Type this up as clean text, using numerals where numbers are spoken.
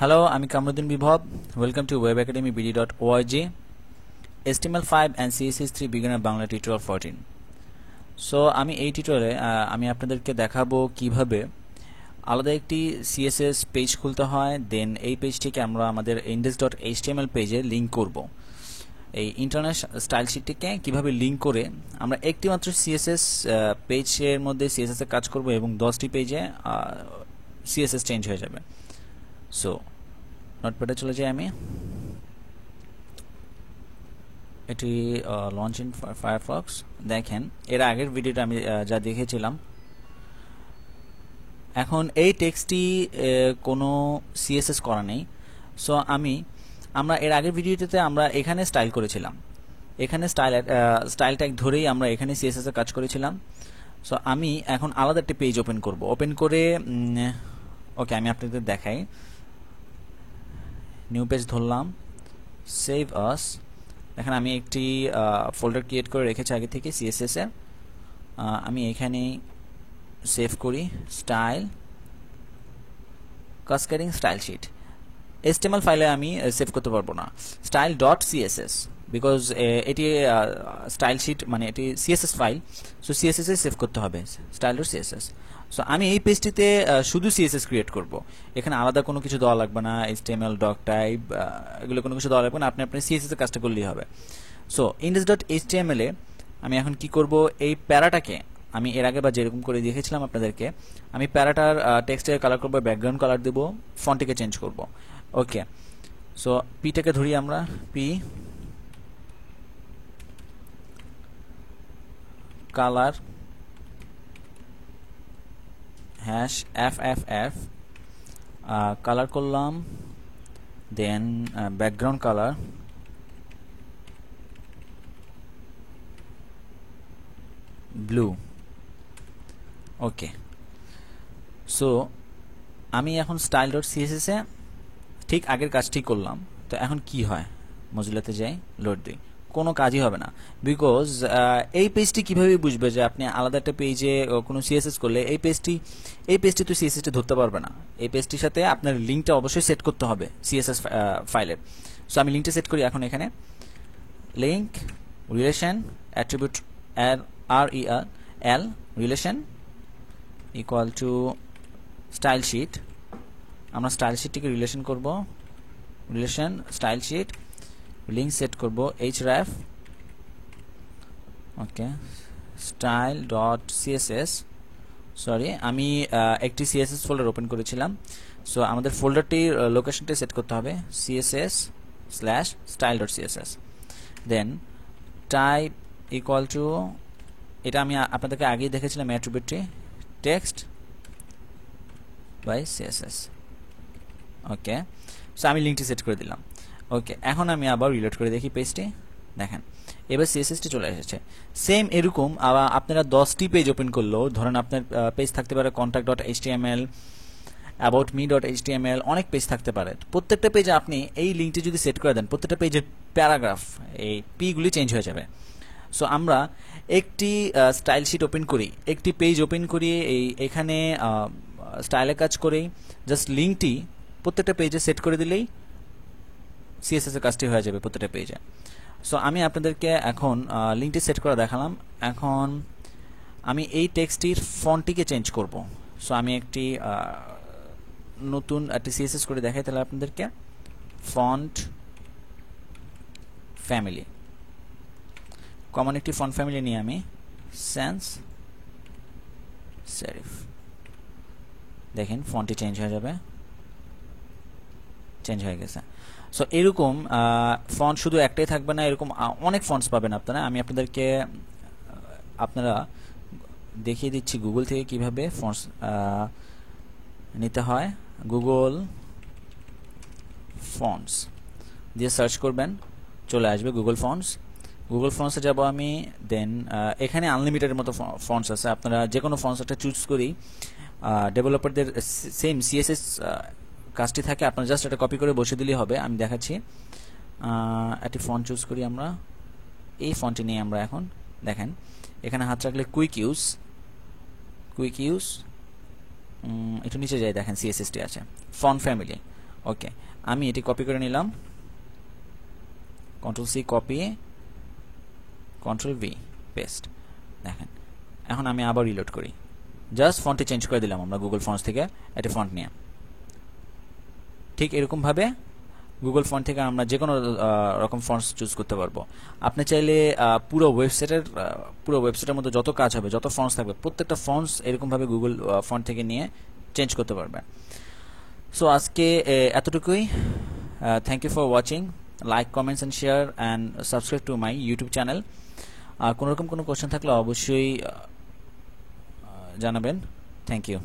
Hello, আমি কামরুদ্দিন বিভব। Welcome to webacademybd.org, HTML5 and CSS3 beginner Bangla tutorial 14। So আমি এই টিউটোরিয়ালে আমি আপনাদেরকে দেখাবো কিভাবে আলাদা একটি CSS পেজ খুলতে হয়, দেন এই পেজটিকে আমরা আমাদের index.html পেজে লিঙ্ক করব। এই ইন্টারনেট স্টাইল শিটটিকে কিভাবে লিঙ্ক করে আমরা একটি মাত্র CSS পেজের মধ্যে CSS এর কাজ করব এবং 10টি পেজে CSS চেঞ্জ হয়ে যাবে। সো নোটপ্যাডে চলে যাই আমি। এটি লঞ্চ ইন ফায়ারফক্স। দেখেন এর আগের ভিডিওটা আমি যা দেখেছিলাম, এখন এই টেক্সটটি কোনো CSS করা নেই। সো আমরা এর আগের ভিডিওতে আমরা এখানে স্টাইল করেছিলাম, এখানে স্টাইল ট্যাগ ধরেই আমরা এখানে CSS এর কাজ করেছিলাম। সো আমি এখন আলাদা একটা পেজ ওপেন করব। ওপেন করে ওকে, আমি আপনাদের দেখাই। নিউ পেজ ধরলাম, সেভ আস। দেখেন আমি একটি ফোল্ডার ক্রিয়েট করে রেখেছি আগে থেকে CSS এর। আমি এখানে সেভ করি স্টাইল কাসকেডিং স্টাইল শিট। HTML ফাইলে আমি সেভ করতে পারবো না, স্টাইল ডট CSS, বিকজ এটি স্টাইল শিট মানে এটি CSS ফাইল। সো CSS এ সেভ করতে হবে, স্টাইল ডট CSS। সো আমি এই পেজটিতে শুধু CSS ক্রিয়েট করব। এখানে আলাদা কোনো কিছু দেওয়া লাগবে না, HTML ডক টাইপ এগুলো কোনো কিছু দেওয়া লাগবে না, আপনি CSS এর কাজটা করলেই হবে। সো index.html এ আমি এখন কি করব, এই প্যারাটাকে আমি এর আগে বা যেরকম করে দেখেছিলাম আপনাদেরকে, আমি প্যারাটার টেক্সটের কালার করব, ব্যাকগ্রাউন্ড কালার দেব, ফন্টটিকে চেঞ্জ করব। ওকে, সো পিটাকে ধরি আমরা, P colour hash FFF colour করলাম, দেন ব্যাকগ্রাউন্ড কালার ব্লু। ওকে, সো আমি এখন স্টাইল ডট CSS এ ঠিক আগের কাজটি করলাম। তো এখন কি হয়, মজিলাতে যাই, লোড দিই, কোনো কাজই হবে না। বিকজ এই পেজটি কীভাবে বুঝবে যে আপনি আলাদা একটা পেজে কোনো CSS করলে এই পেজটি তো CSS ধরতে পারবে না। এই পেজটির সাথে আপনার লিঙ্কটা অবশ্যই সেট করতে হবে CSS ফাইলের। সো আমি লিঙ্কটা সেট করি এখন এখানে, link relation attribute REL relation equal to style sheet. আমরা স্টাইল শিটটিকে রিলেশন করব, relation style sheet, link set করব href। Okay, style dot CSS, sorry আমি একটি CSS ফোল্ডার ওপেন করেছিলাম। সো আমাদের ফোল্ডারটির লোকেশনটি সেট করতে হবে css/style.css, then type equal to, এটা আমি আপনাদেরকে আগেই দেখেছিলাম অ্যাট্রিবিউটটি, text by CSS। Okay, so আমি লিঙ্কটি সেট করে দিলাম। ওকে, এখন আমি আবার রিলোড করে দেখি পেজটি। দেখেন এবার CSSটি চলে এসেছে। সেম এরকম আপনারা 10টি পেজ ওপেন করলেও, ধরেন আপনার পেজ থাকতে পারে contact.html, aboutme.html, অনেক পেজ থাকতে পারে। প্রত্যেকটা পেজে আপনি এই লিঙ্কটি যদি সেট করে দেন, প্রত্যেকটা পেজের প্যারাগ্রাফ এই পিগুলি চেঞ্জ হয়ে যাবে। সো আমরা একটি স্টাইল শিট ওপেন করি, একটি পেজ ওপেন করি, এখানে স্টাইলে কাজ করেই জাস্ট লিঙ্কটি প্রত্যেকটা পেজে সেট করে দিলেই CSS এর কাজটি হয়ে যাবে প্রত্যেকটা পেজে। সো আমি আপনাদেরকে এখন লিঙ্কটি সেট করে দেখালাম। এখন আমি এই টেক্সটটির ফন্টটিকে চেঞ্জ করব। সো আমি একটি নতুন একটি CSS করে দেখাই তাহলে আপনাদেরকে। ফন্ট ফ্যামিলি, কমন একটি ফন্ট ফ্যামিলি নিয়ে আমি sans serif, দেখেন ফন্টটি চেঞ্জ হয়ে যাবে, চেঞ্জ হয়ে গেছে। সো এরকম ফন্ট শুধু একটাই থাকবে না, এরকম অনেক ফন্টস পাবেন আপনারা। আমি আপনারা দেখিয়ে দিচ্ছি গুগল থেকে কিভাবে ফন্টস নিতে হয়। গুগল ফন্টস দিয়ে সার্চ করবেন, চলে আসবে গুগল ফন্টস। গুগল ফন্টসে যাব আমি, দেন এখানে আনলিমিটেডের মতো ফন্টস আছে, আপনারা যে কোনো ফন্টস একটা চুজ করি। ডেভেলপারদের সেম CSS কাজটি থাকে, আপনারা জাস্ট এটা কপি করে বসে দিলেই হবে। আমি দেখাচ্ছি, একটি ফন্ট চুজ করি আমরা, এই ফন্টটি নিয়ে আমরা এখন দেখেন এখানে হাত রাখলে কুইক ইউজ একটু নিচে যাই, দেখেন CSS টি আছে, ফন্ট ফ্যামিলি। ওকে, আমি এটি কপি করে নিলাম, control C copy, control V paste. দেখেন এখন আমি আবার রিলোড করি, জাস্ট ফন্টে চেঞ্জ করে দিলাম আমরা গুগল ফন্টস থেকে একটা ফন্ট নিয়ে। ঠিক এরকমভাবে গুগল ফন্ট থেকে আমরা যে কোনো রকম ফন্টস চুজ করতে পারবো। আপনি চাইলে পুরো ওয়েবসাইটের মধ্যে যত কাজ হবে, যত ফন্টস থাকবে, প্রত্যেকটা ফন্টস এরকমভাবে গুগল ফন্ট থেকে নিয়ে চেঞ্জ করতে পারবেন। সো আজকে এতটুকুই। Thank you for watching. Like, comments and share and subscribe to my YouTube channel. আর কোনোরকম কোনো কোয়েশ্চেন থাকলে অবশ্যই জানাবেন। Thank you.